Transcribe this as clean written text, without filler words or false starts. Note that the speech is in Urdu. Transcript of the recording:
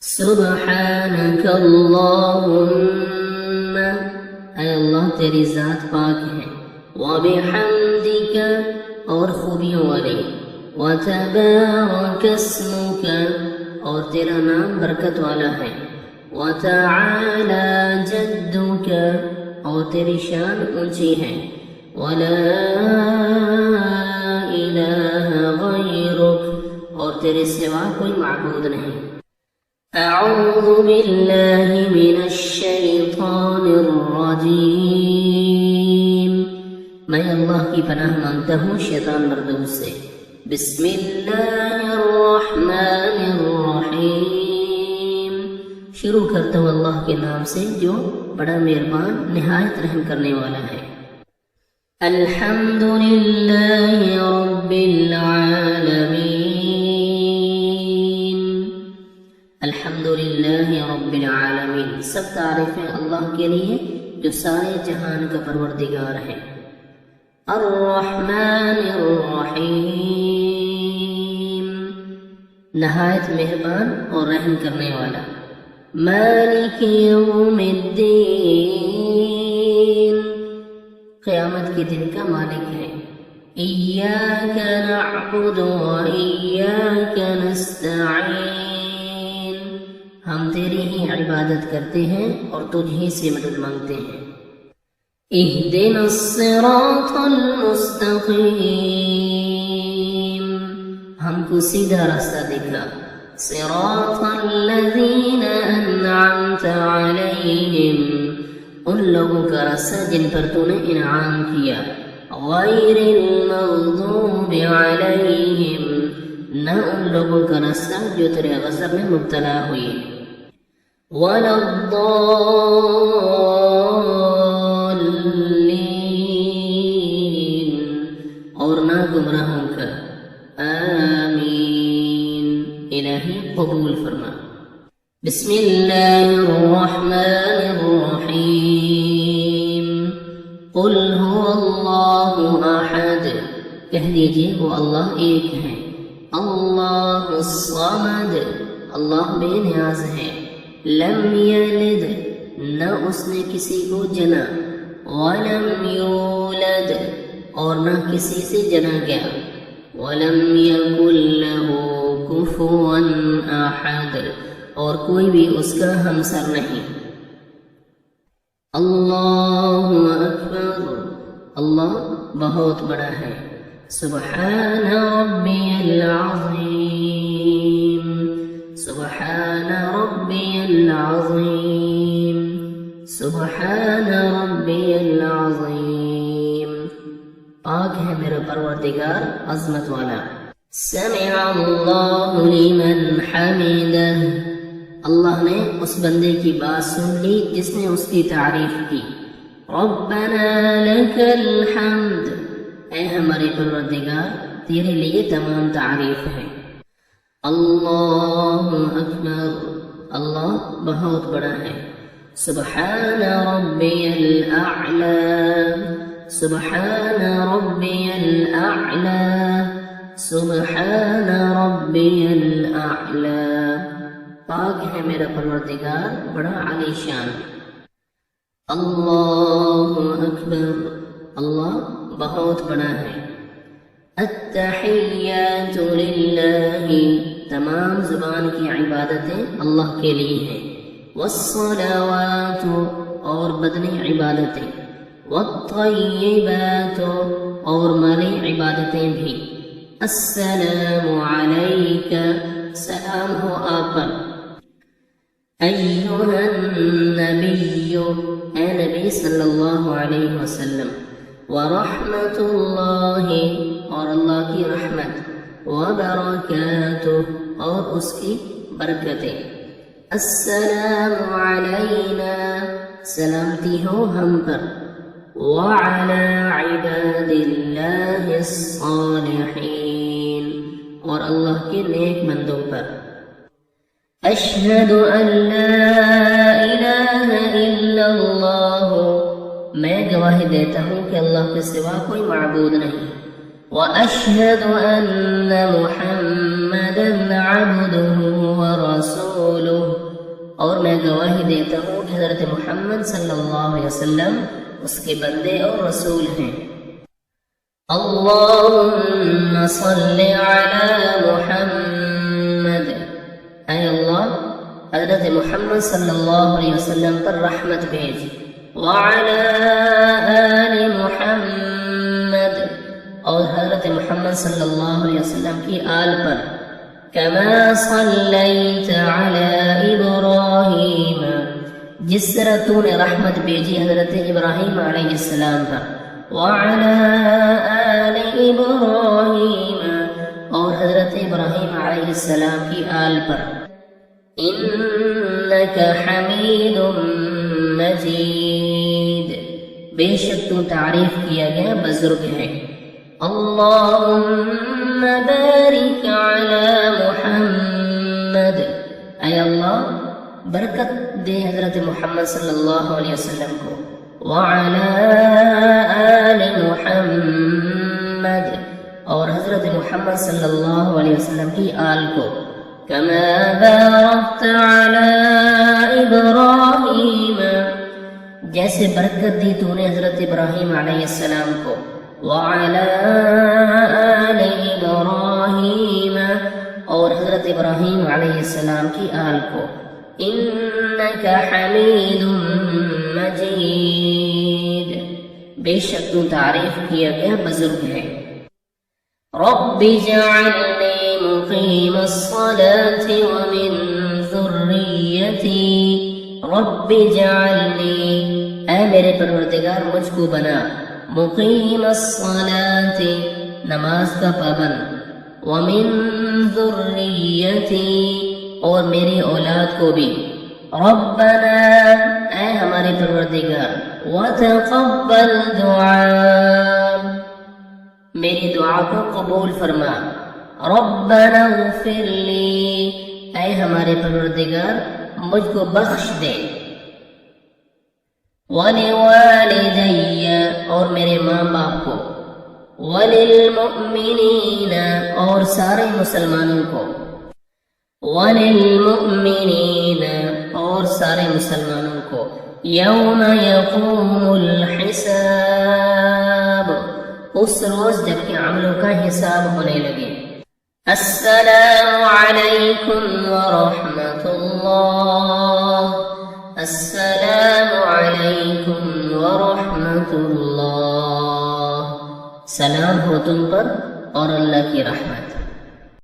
سبحانک اللہم، اے اللہ تیری ذات پاک ہے، وبحمدک، اور خوبیوں والے، وتبارک اسمک، اور تیرا نام برکت والا ہے، وتعالی جدک، اور تیری شان اونچی ہے، ولا الہ غیرک، اور تیرے سوا کوئی معبود نہیں۔ اعوذ باللہ من الشیطان الرجیم، میں اللہ کی پناہ مانگتا ہوں شیطان مردود سے۔ بسم اللہ الرحمن الرحیم، شروع کرتا ہوں اللہ کے نام سے جو بڑا مہربان نہایت رحم کرنے والا ہے۔ الحمد للہ رب العالمین، الحمدللہ رب العالمین، سب تعریفیں اللہ کے لیے جو سارے جہان کا پروردگار ہے۔ الرحمن الرحیم، نہایت مہربان اور رحم کرنے والا۔ مالک یوم الدین، قیامت کے دن کا مالک ہے۔ ایاک نعبد و ایاک نستعین، ہم تیری ہی عبادت کرتے ہیں اور تجھ ہی سے مدد مانگتے ہیں۔ اہدنا الصراط المستقیم، ہم کو سیدھا راستہ دکھا۔ صراط الذین انعمت علیہم، ان لوگوں کا راستہ جن پر تو نے انعام کیا۔ غیر المغضوب علیہم، نہ ان لوگوں کا راستہ جو تیرے غضب میں مبتلا ہوئے۔ ولا الضالین، اور نہ گمراہوں کا۔ آمین، الہی قبول فرما۔ بسم اللہ الرحمن الرحیم، قل هو اللہ احد، کہہ دیجئے وہ اللہ ایک ہے۔ اللہ الصمد، اللہ بے نیاز ہے۔ لم یلد، نہ اس نے کسی کو جنا۔ ولم یولد، اور نہ کسی سے جنا گیا۔ ولم یکن لہ کفوا احد، اور کوئی بھی اس کا ہمسر نہیں۔ اللہ اکبر، اللہ بہت بڑا ہے۔ سبحان ربی العظیم، سبحان ربی العظیم، سبحان ربی العظیم، پاک ہے میرا پروردگار عظمت والا۔ سمع اللہ لمن حمدہ، اللہ نے اس بندے کی بات سن لی جس نے اس کی تعریف کی۔ ربنا لک الحمد، اے ہمارے پروردگار تیرے لیے تمام تعریف ہے۔ اللہ اکبر، اللہ بہت بڑا ہے۔ سبحان ربی الاعلی، سبحان ربی الاعلی، سبحان ربی الاعلی، پاک ہے میرا پروردگار بڑا عالی شان۔ اللہ اکبر، اللہ بہت بڑا ہے۔ التحیات للہ، تمام زبان کی عبادتیں اللہ کے لیے ہیں۔ والصلوات، اور بدنی عبادتیں۔ والطیبات، اور مالی عبادتیں بھی۔ السلام علیک، سلام ہو آپ پر۔ ایھا النبی، اے نبی صلی اللہ علیہ وسلم۔ ورحمۃ اللہ، اور اللہ کی رحمت۔ وبرکاتہ، اور اس کی برکتیں۔ السلام علینا، سلامتی ہو ہم پر۔ وعلی عباد اللہ الصالحین، اور اللہ کے نیک بندوں پر۔ اشہد ان لا الہ الا اللہ، میں گواہی دیتا ہوں کہ اللہ کے سوا کوئی معبود نہیں۔ واشہد ان محمدا عبدہ ورسولہ، اور میں گواہی دیتا ہوں کہ حضرت محمد صلی اللہ علیہ وسلم اس کے بندے اور رسول ہیں۔ اللہم صلی علی محمد، اے اللہ حضرت محمد صلی اللہ علیہ وسلم پر رحمت بھیج، وعلی آل محمد، اور حضرت محمد صلی اللہ علیہ وسلم کی آل پر، کما صلیت علی ابراہیم، جس طرح تو نے رحمت بھیجی حضرت ابراہیم علیہ السلام پر، وعلی آل ابراہیم، اور حضرت ابراہیم علیہ السلام کی آل پر، انک حمید مجید، بے شک تو تعریف کیا گیا بزرگ ہے۔ اللہم بارک علی محمد، اے اللہ برکت دے حضرت محمد صلی اللہ علیہ وسلم کو، وعلی آل محمد، اور حضرت محمد صلی اللہ علیہ وسلم کی آل کو، کما بارکت علی ابراہیم، جیسے برکت دی تو نے حضرت ابراہیم علیہ السلام کو، وعلی آل ابراہیم، اور حضرت ابراہیم علیہ السلام کی آل کو، انک حمید مجید، بے شک تو تعریف کیا گیا بزرگ ہے۔ رب اجعلنی مقیم الصلاة ومن ذریتی، رب اجعلنی، اے میرے پروردگار مجھ کو بنا، مقیم الصلاة، نماز کا پابند، ومن ذریتی، اور میری اولاد کو بھی، ربنا، اے ہمارے پروردگار، وتقبل دعاء، میری دعا کو قبول فرما، ربنا اغفر لی، اے ہمارے پروردگار مجھ کو بخش دے، وَلِوَالِدَيَّ، اور میرے ماں باپ کو، وَلِلْمُؤْمِنِينَ، اور سارے مسلمانوں کو، وَلِلْمُؤْمِنِينَ، اور سارے مسلمانوں کو، یوم یقوم الحساب، اس روز جب کہ عملوں کا حساب ہونے لگے۔ السلام علیکم ورحمۃ اللہ، السلام علیکم ورحمۃ اللہ، سلام ہو تم پر اور اللہ کی رحمت۔